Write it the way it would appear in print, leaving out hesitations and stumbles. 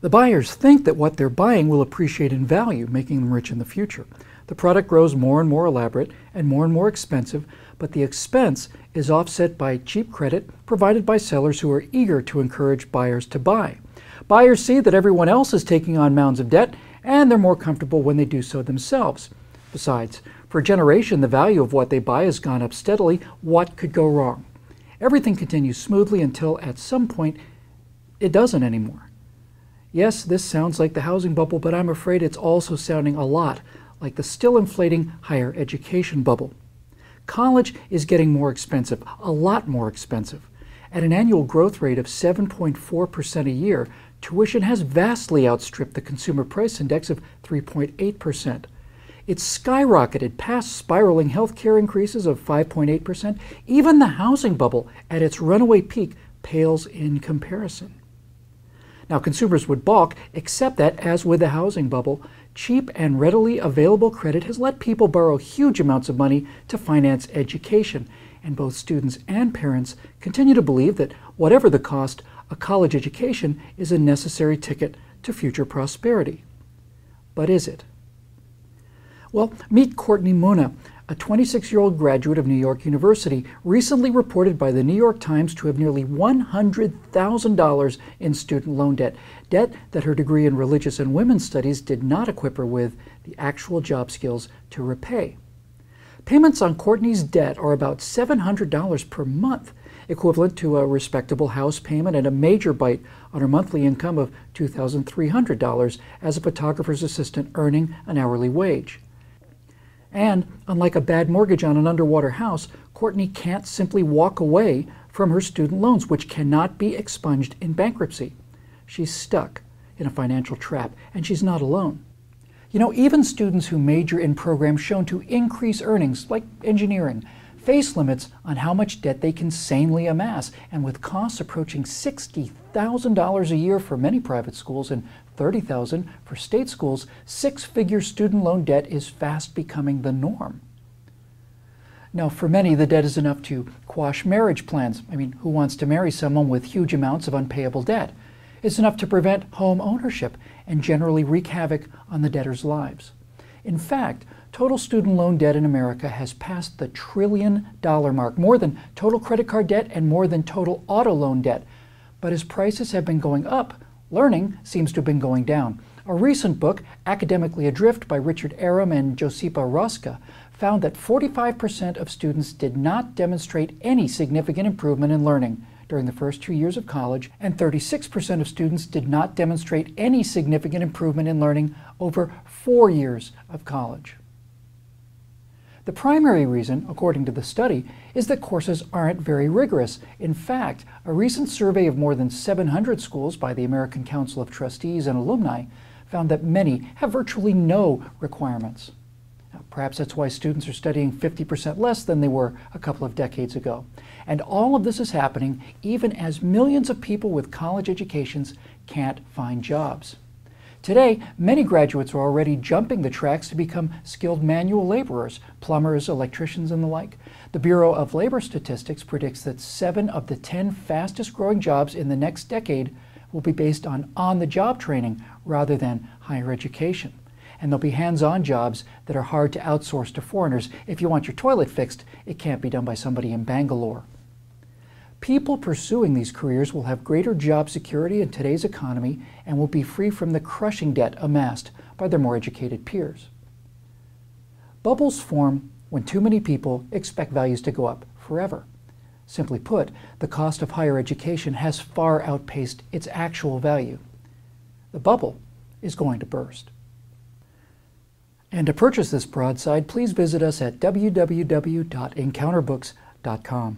The buyers think that what they're buying will appreciate in value, making them rich in the future. The product grows more and more elaborate and more expensive, but the expense is offset by cheap credit provided by sellers who are eager to encourage buyers to buy. Buyers see that everyone else is taking on mounds of debt, and they're more comfortable when they do so themselves. Besides, for a generation, the value of what they buy has gone up steadily. What could go wrong? Everything continues smoothly until at some point it doesn't anymore. Yes, this sounds like the housing bubble, but I'm afraid it's also sounding a lot like the still inflating higher education bubble. College is getting more expensive, a lot more expensive. At an annual growth rate of 7.4% a year, tuition has vastly outstripped the consumer price index of 3.8%. It's skyrocketed past spiraling healthcare increases of 5.8%. Even the housing bubble at its runaway peak pales in comparison. Now, consumers would balk, except that, as with the housing bubble, cheap and readily available credit has let people borrow huge amounts of money to finance education, and both students and parents continue to believe that whatever the cost, a college education is a necessary ticket to future prosperity. But is it? Well, meet Courtney Muna, a 26-year-old graduate of New York University, recently reported by the New York Times to have nearly $100,000 in student loan debt, debt that her degree in religious and women's studies did not equip her with the actual job skills to repay. Payments on Courtney's debt are about $700 per month, equivalent to a respectable house payment and a major bite on her monthly income of $2,300 as a photographer's assistant earning an hourly wage. And unlike a bad mortgage on an underwater house, Courtney can't simply walk away from her student loans, which cannot be expunged in bankruptcy. She's stuck in a financial trap, and she's not alone. You know, even students who major in programs shown to increase earnings, like engineering, face limits on how much debt they can sanely amass, and with costs approaching $60,000 a year for many private schools and $30,000 for state schools, six-figure student loan debt is fast becoming the norm. Now, for many, the debt is enough to quash marriage plans. I mean, who wants to marry someone with huge amounts of unpayable debt? It's enough to prevent home ownership and generally wreak havoc on the debtors' lives. In fact, total student loan debt in America has passed the $1 trillion mark, more than total credit card debt and more than total auto loan debt. But as prices have been going up, learning seems to have been going down. A recent book, Academically Adrift by Richard Aram and Josipa Roska, found that 45% of students did not demonstrate any significant improvement in learning during the first 2 years of college, and 36% of students did not demonstrate any significant improvement in learning over 4 years of college. The primary reason, according to the study, is that courses aren't very rigorous. In fact, a recent survey of more than 700 schools by the American Council of Trustees and Alumni found that many have virtually no requirements. Now, perhaps that's why students are studying 50% less than they were a couple of decades ago. And all of this is happening even as millions of people with college educations can't find jobs. Today, many graduates are already jumping the tracks to become skilled manual laborers, plumbers, electricians, and the like. The Bureau of Labor Statistics predicts that 7 of the 10 fastest growing jobs in the next decade will be based on-the-job training rather than higher education. And there'll be hands-on jobs that are hard to outsource to foreigners. If you want your toilet fixed, it can't be done by somebody in Bangalore. People pursuing these careers will have greater job security in today's economy and will be free from the crushing debt amassed by their more educated peers. Bubbles form when too many people expect values to go up forever. Simply put, the cost of higher education has far outpaced its actual value. The bubble is going to burst. And to purchase this broadside, please visit us at www.encounterbooks.com.